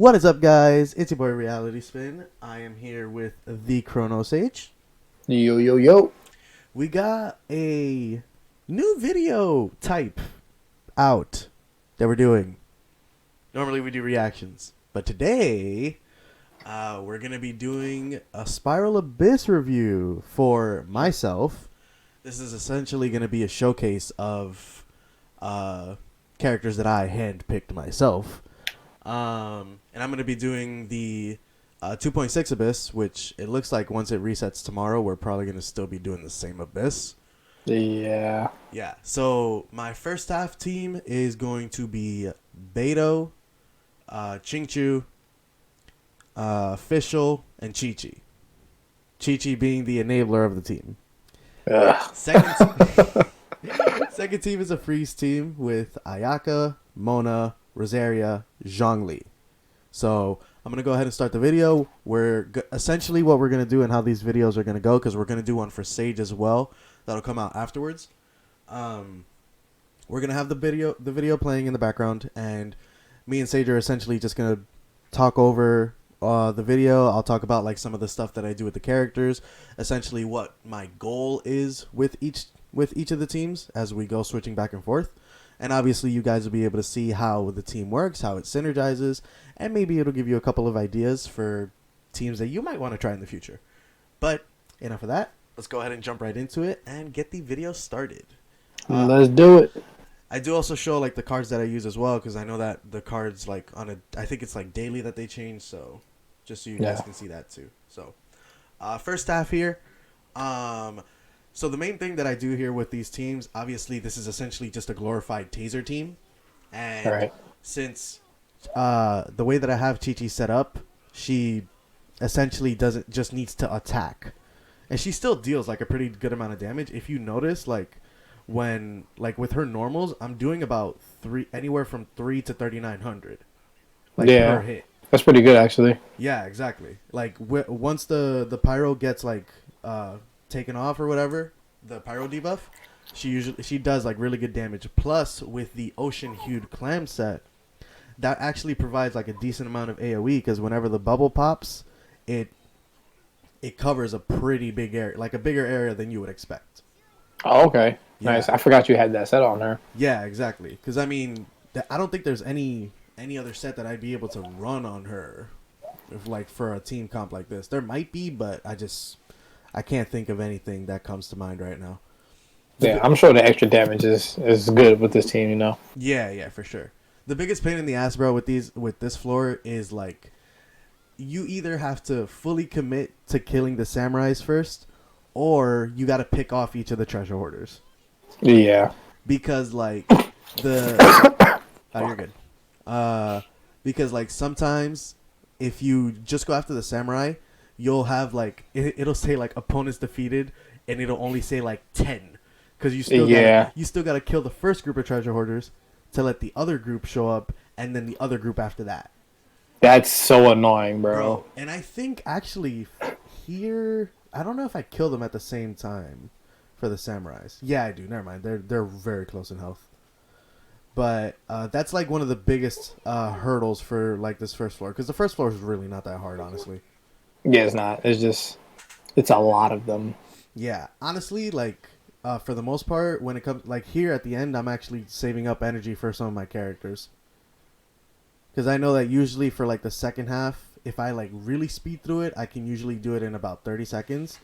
What is up, guys? It's your boy Reality Spin. I am here with the Chrono Sage. Yo, yo, yo. We got a new video type out that we're doing. Normally we do reactions, but today we're going to be doing a Spiral Abyss review for myself. This is essentially going to be a showcase of characters that I handpicked myself. And I'm going to be doing the 2.6 Abyss, which it looks like once it resets tomorrow, we're probably going to still be doing the same Abyss. Yeah. Yeah, so my first half team is going to be Beto, Qingchu, Fischl, and Qiqi. Qiqi being the enabler of the team. Ugh. Second team is a freeze team with Ayaka, Mona, Rosaria, Zhongli. So I'm going to go ahead and start the video. Essentially what we're going to do and how these videos are going to go, because we're going to do one for Sage as well. That'll come out afterwards. We're going to have the video playing in the background, and me and Sage are essentially just going to talk over the video. I'll talk about like some of the stuff that I do with the characters, essentially what my goal is with each of the teams as we go switching back and forth. And obviously you guys will be able to see how the team works, how it synergizes, and maybe it'll give you a couple of ideas for teams that you might want to try in the future. But enough of that. Let's go ahead and jump right into it and get the video started. Let's do it. I do also show like the cards that I use as well, because I know that the cards like I think it's like daily that they change, so just so you guys can see that too. So first half here. So the main thing that I do here with these teams, obviously this is essentially just a glorified Taser team. And since the way that I have Qiqi set up, she essentially just needs to attack. And she still deals like a pretty good amount of damage. If you notice, like when with her normals, I'm doing about anywhere from 3 to 3,900 per hit. That's pretty good actually. Yeah, exactly. Like once the pyro gets like taken off or whatever, the pyro debuff, she does like really good damage. Plus with the ocean hued clam set, that actually provides like a decent amount of AoE, because whenever the bubble pops, it covers a pretty big area, like a bigger area than you would expect. Oh, okay. Yeah. Nice. I forgot you had that set on her. Yeah, exactly. Because I mean, I don't think there's any other set that I'd be able to run on her, if like for a team comp like this. There might be, but I can't think of anything that comes to mind right now. Yeah, I'm sure the extra damage is good with this team, you know. Yeah, for sure. The biggest pain in the ass, bro, with this floor is like you either have to fully commit to killing the samurais first, or you got to pick off each of the treasure hoarders. Yeah. Because like you're good. Because like sometimes if you just go after the samurai, you'll have like it'll say like opponents defeated, and it'll only say like 10, because you still gotta kill the first group of treasure hoarders to let the other group show up, and then the other group after that. That's so annoying, bro. And I think actually here, I don't know if I kill them at the same time for the samurais. Yeah, I do. Never mind. They're very close in health. But that's like one of the biggest hurdles for like this first floor, because the first floor is really not that hard, honestly. Yeah, it's not. It's a lot of them. Yeah, honestly, like for the most part, when it comes like here at the end, I'm actually saving up energy for some of my characters, because I know that usually for like the second half, if I like really speed through it, I can usually do it in about 30 seconds.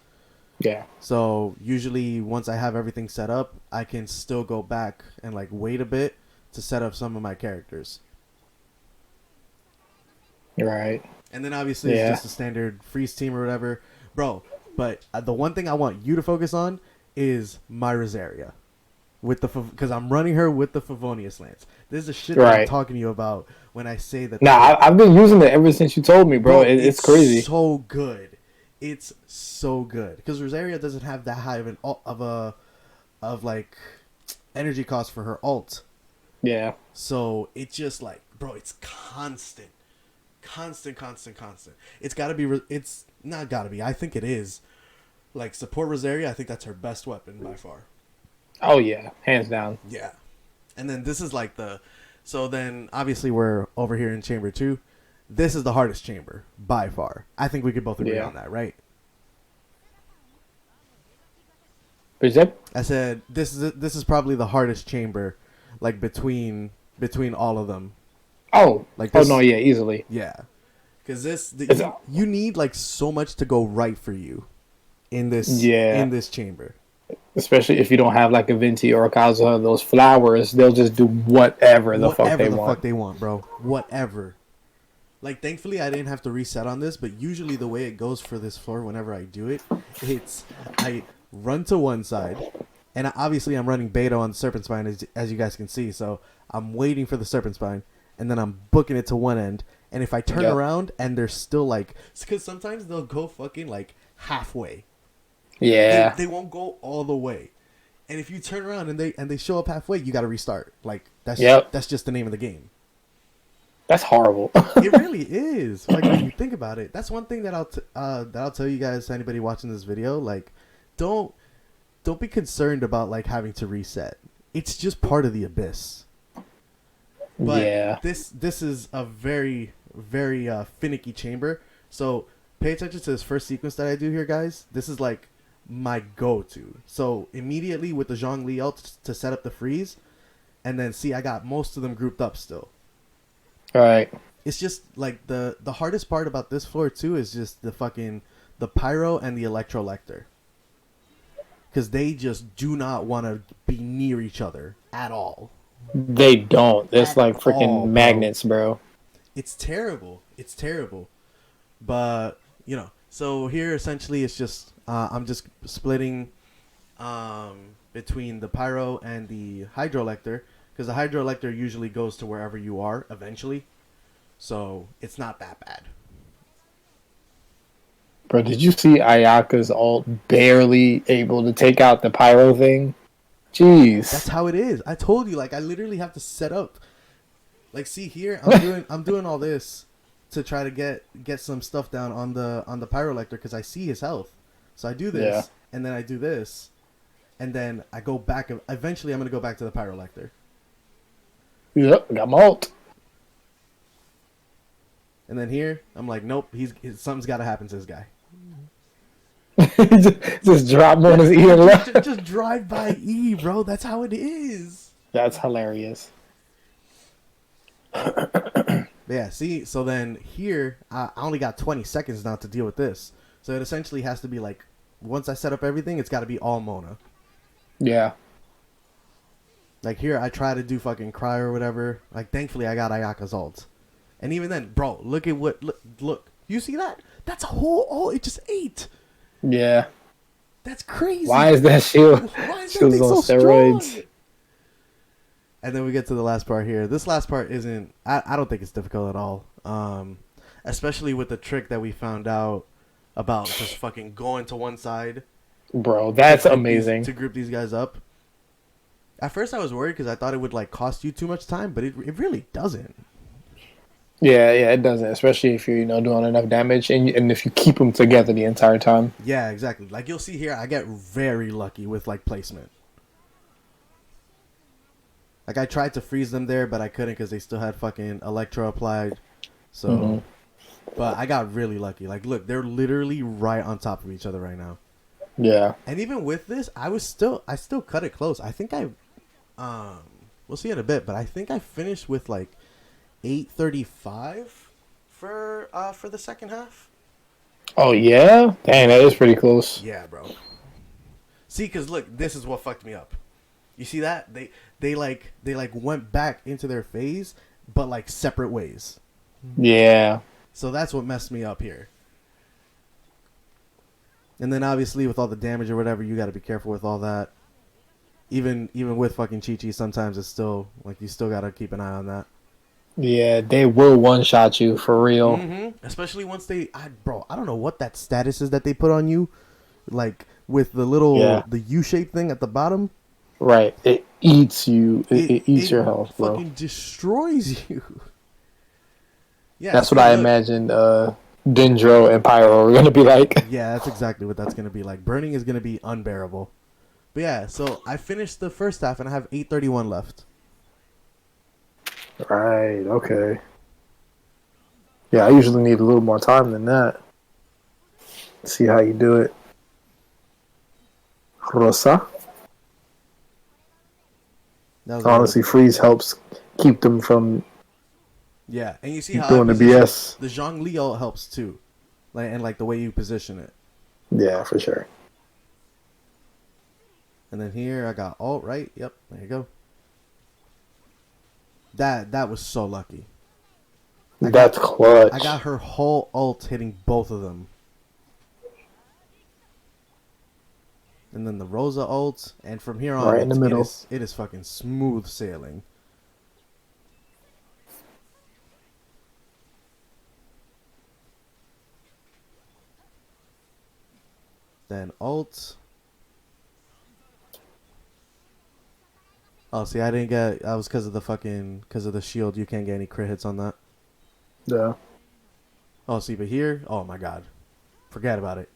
Yeah. So usually once I have everything set up, I can still go back and like wait a bit to set up some of my characters. Right. And then obviously it's just a standard freeze team or whatever. Bro, but the one thing I want you to focus on is my Rosaria. Because I'm running her with the Favonius Lance. This is the shit that I'm talking to you about when I say that. Nah, I've been using it ever since you told me, bro. It's crazy. It's so good. It's so good. Because Rosaria doesn't have that high of like energy cost for her ult. Yeah. So it's just like, bro, it's constant. It's gotta be. It's not gotta be. I think it is. Like support Rosaria, I think that's her best weapon by far. Oh yeah, hands down. Yeah, and then this is like the. So then obviously we're over here in Chamber 2, this is the hardest chamber by far. I think we could both agree Yeah. on that, right? But is that I said this is probably the hardest chamber, like between all of them. Like oh this, no, yeah, easily. yeah, because It's, you need like so much to go right for you in yeah, this chamber. especially if you don't have like a Venti or a Kazuha, those flowers, they'll just do whatever the fuck they want. Fuck they want, bro. Whatever. Like, thankfully, I didn't have to reset on this, but usually the way it goes for this floor, whenever I do it, it's I run to one side, and obviously I'm running beta on the Serpent Spine, as you guys can see, so I'm waiting for the Serpent Spine, and then I'm booking it to one end, and if I turn around and they're still like, because sometimes they'll go fucking like halfway. Yeah. They won't go all the way. And if you turn around and they show up halfway, you got to restart. Like that's just the name of the game. That's horrible. It really is. Like when you think about it, that's one thing that I'll tell you guys, anybody watching this video, like don't be concerned about like having to reset. It's just part of the abyss. But yeah. this is a very very finicky chamber. So pay attention to this first sequence that I do here, guys. This is like my go-to. So immediately with the Zhongli ult to set up the freeze, and then see I got most of them grouped up still. All right. It's just like the hardest part about this floor too is just the pyro and the electrolector, because they just do not want to be near each other at all. They don't. It's At like freaking all, magnets, bro. It's terrible. It's terrible. But so here essentially it's just I'm just splitting between the pyro and the hydroelector, because the hydroelector usually goes to wherever you are eventually, so it's not that bad. Bro, did you see Ayaka's ult barely able to take out the pyro thing? Jeez. That's how it is. I told you, like I literally have to set up. Like, see here, I'm doing all this to try to get some stuff down on the pyroelector, because I see his health. So I do this, and then I do this, and then I go back. Eventually, I'm gonna go back to the pyroelector. Yep, got my ult. And then here, I'm like, nope, something's got to happen to this guy. just drop him on his ear left. Just drive by E, bro. That's how it is. That's hilarious. Yeah, see, so then here, I only got 20 seconds now to deal with this. So it essentially has to be like, once I set up everything, it's got to be all Mona. Yeah. Like here, I try to do fucking cry or whatever. Like, thankfully, I got Ayaka's ult. And even then, bro, look at what, look. You see that? That's a whole ult. It just ate. Yeah. That's crazy. Why is that shield? Why is that Shield's thing on so steroids. strong? And then we get to the last part here. This last part isn't... I don't think it's difficult at all. Especially with the trick that we found out about just fucking going to one side. Bro, that's amazing. To group these guys up. At first I was worried because I thought it would like cost you too much time, but it really doesn't. Yeah, it doesn't. Especially if you're doing enough damage, and if you keep them together the entire time. Yeah, exactly. Like you'll see here, I get very lucky with like placement. Like, I tried to freeze them there, but I couldn't because they still had fucking Electro applied. So, but I got really lucky. Like, look, they're literally right on top of each other right now. Yeah. And even with this, I still cut it close. I think we'll see in a bit, but I think I finished with like 835 for the second half. Oh, yeah? Dang, that is pretty close. Yeah, bro. See, because look, this is what fucked me up. You see that? They went back into their phase, but like separate ways. Yeah. So that's what messed me up here. And then obviously with all the damage or whatever, you got to be careful with all that. Even with fucking Qiqi, sometimes it's still like you still got to keep an eye on that. Yeah, they will one-shot you for real. Mm-hmm. Especially once I don't know what that status is that they put on you, like with the little the U-shaped thing at the bottom. Right, it eats you. It eats your health, bro. Fucking destroys you. Yeah, that's what I imagined. Dendro and Pyro are gonna be like. Yeah, that's exactly what that's gonna be like. Burning is gonna be unbearable. But yeah, so I finished the first half and I have 831 left. Right. Okay. Yeah, I usually need a little more time than that. See how you do it. Rosa. That was a little Honestly, bit freeze better. helps keep them from Yeah, and you see how I doing the position BS. the Zhongli ult helps too, like and like the way you position it. Yeah, for sure. And then here I got ult right. Yep, there you go. That was so lucky. I got That's I clutch. got her whole ult hitting both of them. And then the Rosa ult, and from here on Right in the it middle. is fucking smooth sailing. Then ult. Oh, see, I didn't get. I was because of the shield. You can't get any crit hits on that. Yeah. Oh, see, but here, oh my god, forget about it.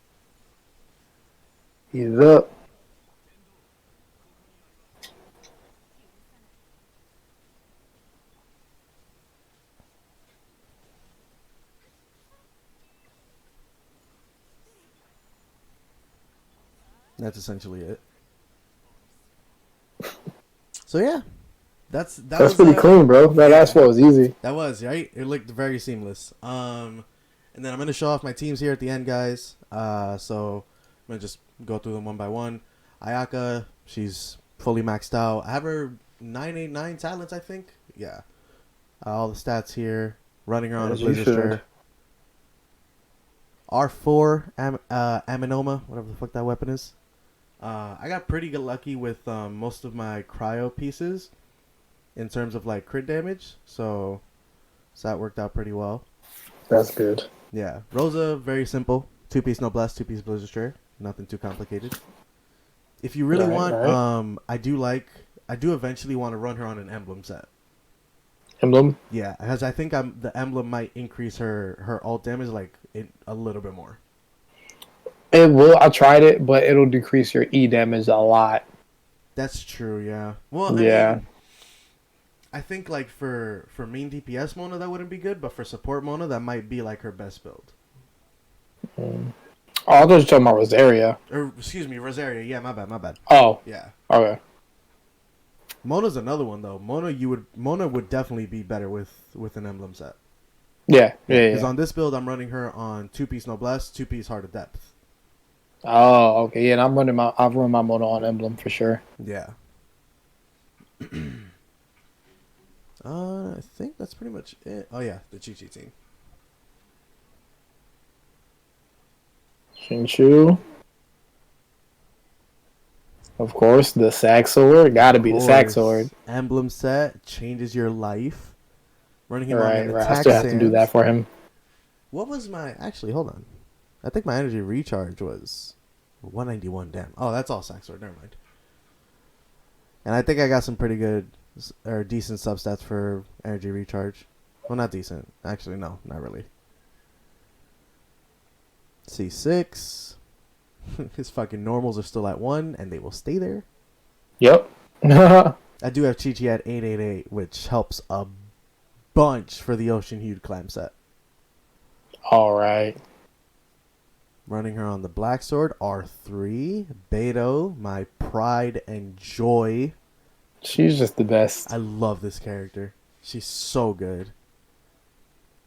Heat it up. That's essentially it. So yeah, that That's was pretty clean, bro. That last yeah, one was easy. that was right. It looked very seamless. And then I'm gonna show off my teams here at the end, guys. So I'm gonna just go through them one by one. Ayaka, she's fully maxed out. I have her 989 talents, I think. Yeah. All the stats here. Running her on a As you should. Blizzard. R4 Aminoma, whatever the fuck that weapon is. I got pretty good lucky with most of my cryo pieces in terms of like crit damage, so that worked out pretty well. That's good. Yeah, Rosa, very simple. 2-piece noblesse, 2-piece Blizzard, nothing too complicated. If you really Right, want, right. I do eventually want to run her on an emblem set. Emblem. Yeah, because I think the emblem might increase her ult damage like a little bit more. It will. I tried it, but it'll decrease your E damage a lot. That's true. Yeah. Well, I Yeah. mean, I think like for main DPS Mona that wouldn't be good, but for support Mona that might be like her best build. Mm. Oh, I thought you were talking about Rosaria. Or excuse me, Rosaria. Yeah, my bad, my bad. Oh, Yeah. okay. Mona's another one though. Mona would definitely be better with an emblem set. Yeah, Yeah, yeah, because yeah. on this build I'm running her on 2-piece noblesse, 2-piece heart of depth. Oh, okay. Yeah, and I've run my mono on Emblem for sure. Yeah. I think that's pretty much it. Oh yeah, the Qiqi team. Shinchu, of course, the sack sword. Of Gotta be the sack sword. course, emblem set changes your life. Running him on Right, an right. I attack still have to do that stance. for him. What was my actually? Hold on. I think my energy recharge was 191. Damn. Oh, that's all sack sword. Never mind. And I think I got some pretty good or decent substats for energy recharge. Well, not decent. Actually, no, not really. C6. His fucking normals are still at 1, and they will stay there. Yep. I do have Qiqi at 888, which helps a bunch for the Ocean Hued clam set. All right. Running her on the Black Sword, R3. Beto, my pride and joy. She's just the best. I love this character. She's so good.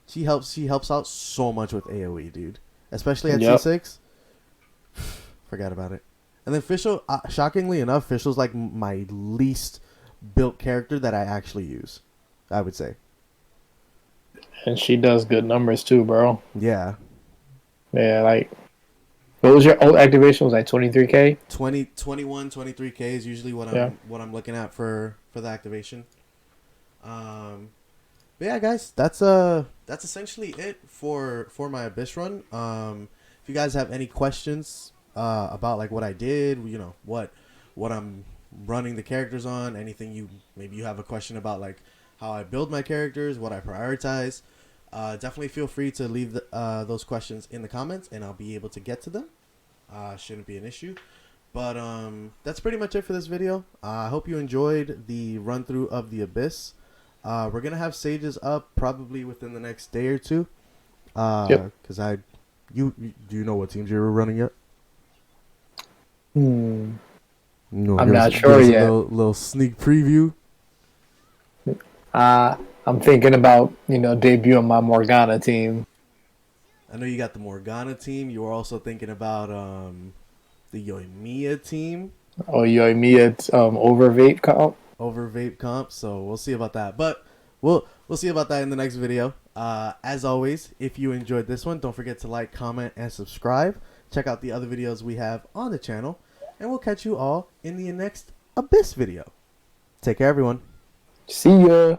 She helps out so much with AoE, dude. Especially at Yep. C6. Forgot about it. And then Fischl, shockingly enough, Fischl's like my least built character that I actually use, I would say. And she does good numbers too, bro. Yeah. Yeah, like, what was your old activation? Was like 23K? 20, 21, 23K is usually Yeah. what I'm looking at for the activation. But yeah, guys, that's essentially it for my Abyss run. If you guys have any questions about like what I did, you know, what I'm running the characters on, anything maybe you have a question about like how I build my characters, what I prioritize, definitely feel free to leave those questions in the comments, and I'll be able to get to them. Shouldn't be an issue. But that's pretty much it for this video. I hope you enjoyed the run through of the Abyss. We're gonna have Sages up probably within the next day or two. Yep. Because do you know what teams you were running yet? No, I'm not give sure us a yet. little sneak preview. I'm thinking about debuting my Morgana team. I know you got the Morgana team. You were also thinking about the Yoimiya team Oh, yo, me at over vape comp. over Vape Comp. So we'll see about that. But we'll see about that in the next video. As always, if you enjoyed this one, don't forget to like, comment, and subscribe. Check out the other videos we have on the channel, and we'll catch you all in the next Abyss video. Take care, everyone. See ya.